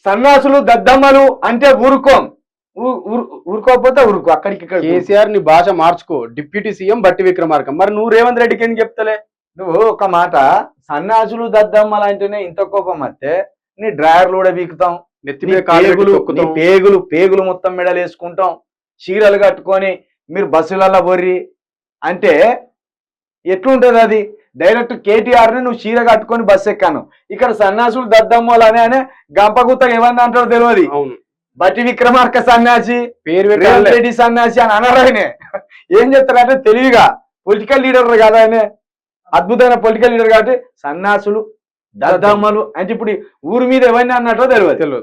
సన్నాసులు దద్దమ్మలు అంటే ఊరుకోం, ఊరుకోకపోతే ఊరుకో. అక్కడికి కేసీఆర్ ని భాష మార్చుకో. డిప్యూటీ సీఎం బట్టి విక్రమార్క. మరి నువ్వు రేవంత్ రెడ్డికి ఎందుకు చెప్తలే? నువ్వు ఒక మాట, సన్నాసులు దద్దమ్మలు అంటేనే ఇంత కోపం వస్తే నీ డ్రైవర్లు కూడా వీకుతాం, నెత్తి మీద పేగులు మొత్తం మెడలు వేసుకుంటాం, చీరలు కట్టుకొని మీరు బస్సులలో బొర్రి అంటే ఎట్లుంటది అది? డైరెక్ట్ కేటీఆర్ ని నువ్వు చీర కట్టుకొని బస్సు ఎక్కాను. ఇక్కడ సన్నాసులు దద్దమ్మలు అనే గంపగుత్తగా ఏమన్నా అంటారో తెలియదు. బట్టి విక్రమార్క సన్యాసి, రేవంత్ రెడ్డి సన్యాసి అని అనరాయనే. ఏం చెప్తారంటే తెలివిగా పొలిటికల్ లీడర్ కదా ఆయన, అద్భుతమైన పొలిటికల్ లీడర్ కాబట్టి సన్యాసులు దద్దమ్మలు అంటే ఇప్పుడు ఊరి మీద ఎవరిని అన్నట్టో తెలియదు.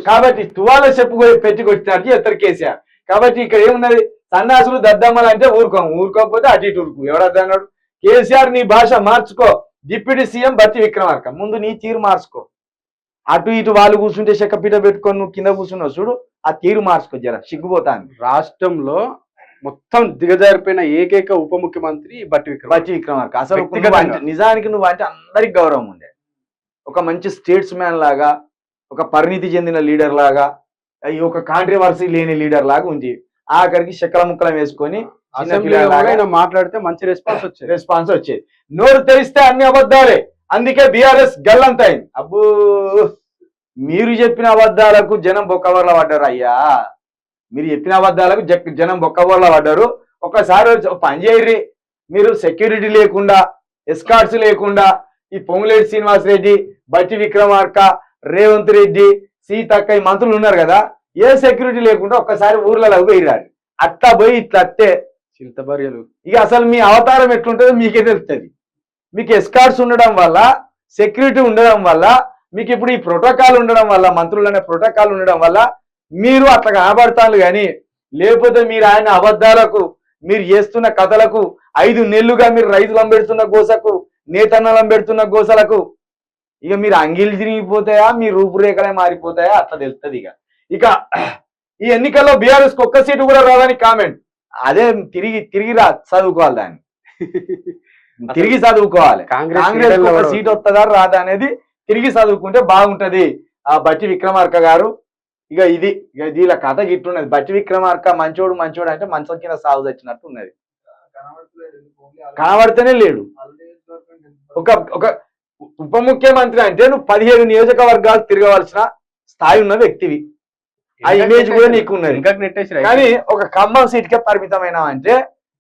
కాబట్టి తువాల చెప్పు పెట్టుకొచ్చినట్టు చెప్తారు కేసీఆర్. కాబట్టి ఇక్కడ ఏమున్నది? సన్నాసులు దద్దమ్మలు అంటే ఊరుకోకపోతే అటు ఇటు ఊరుకు. ఎవరన్నాడు? కేసీఆర్ నీ భాష మార్చుకో. డిప్యూటీ సీఎం బట్టి విక్రమార్క ముందు నీ తీరు మార్చుకో. అటు ఇటు వాళ్ళు కూర్చుంటే చెక్కపీట పెట్టుకొని నువ్వు కింద కూర్చున్నావు చూడు, ఆ తీరు మార్చుకో. జర సిగ్గుపోతాను. రాష్ట్రంలో మొత్తం దిగజారిపోయిన ఏకైక ఉప ముఖ్యమంత్రి బట్టి విక్రమార్క. అసలు నిజానికి నువ్వు అంటే అందరికి గౌరవం ఉండే, ఒక మంచి స్టేట్స్ మ్యాన్ లాగా, ఒక పరిణితి చెందిన లీడర్ లాగా, ఒక కాంట్రవర్సీ లేని లీడర్ లాగా ఉంది. ఆఖరికి చెక్కల ముక్కలం వేసుకొని మాట్లాడితే మంచి రెస్పాన్స్ వచ్చేది. నోరు తెరిస్తే అన్ని అబద్ధాలే, అందుకే బీఆర్ఎస్ గల్లంతైంది. అబ్బో, మీరు చెప్పిన అబద్ధాలకు జనం బొక్కవర్ల పడ్డారు అయ్యా. మీరు చెప్పిన అబద్ధాలకు జనం బొక్కవర్ల పడ్డారు. ఒకసారి పని చేయర్రి, మీరు సెక్యూరిటీ లేకుండా, ఎస్కార్ట్స్ లేకుండా, ఈ పొంగులేటి శ్రీనివాస్ రెడ్డి, బట్టి విక్రమార్క, రేవంత్ రెడ్డి, సీతక్క ఈ మంత్రులు ఉన్నారు కదా, ఏ సెక్యూరిటీ లేకుండా ఒక్కసారి ఊర్లలో పోయిరారు. అట్లా పోయి ఇట్లా అత్తే చింతబర్యలు. ఇక అసలు మీ అవతారం ఎట్లుంటుందో మీకే తెలుస్తుంది. మీకు ఎస్కార్ట్స్ ఉండడం వల్ల, సెక్యూరిటీ ఉండడం వల్ల, మీకు ఇప్పుడు ఈ ప్రోటోకాల్ ఉండడం వల్ల, మంత్రులనే ప్రోటోకాల్ ఉండడం వల్ల మీరు అట్లా కనబడతారు. కానీ లేకపోతే మీరు ఆయన అబద్ధాలకు, మీరు చేస్తున్న కథలకు, 5 నెలలుగా మీరు రైతులం పెడుతున్న గోసకు, నేతన్నలం పెడుతున్న గోసలకు ఇక మీరు అంగిలు తిరిగిపోతాయా, మీ రూపురేఖలే మారిపోతాయా అట్లా తెలుస్తుంది. ఇక ఈ ఎన్నికల్లో బీఆర్ఎస్ ఒక్క సీటు కూడా రాదని కామెంట్. అదే తిరిగి చదువుకోవాలి, దాన్ని తిరిగి చదువుకోవాలి. కాంగ్రెస్ ఒక సీట్ వస్తుందా రాదా అనేది తిరిగి చదువుకుంటే బాగుంటది. ఆ బట్టి విక్రమార్క గారు ఇక ఇలా కథ గిట్టున్నది. బట్టి విక్రమార్క మంచోడు అంటే మంచం కింద సాగు తెచ్చినట్టు ఉన్నది. కనబడితేనే లేడు. ఒక ఉప ముఖ్యమంత్రి అంటే నువ్వు 17 నియోజకవర్గాలు తిరగవలసిన స్థాయి ఉన్న వ్యక్తివి. ఆ ఇమేజ్ కూడా నీకు ఉన్నది. కానీ ఒక ఖమ్మం సీట్కే పరిమితమైన అంటే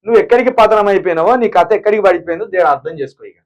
నువ్వు ఎక్కడికి పతనం అయిపోయినావో, నీ కథ ఎక్కడికి పడిపోయిందో అర్థం చేసుకో. ఇక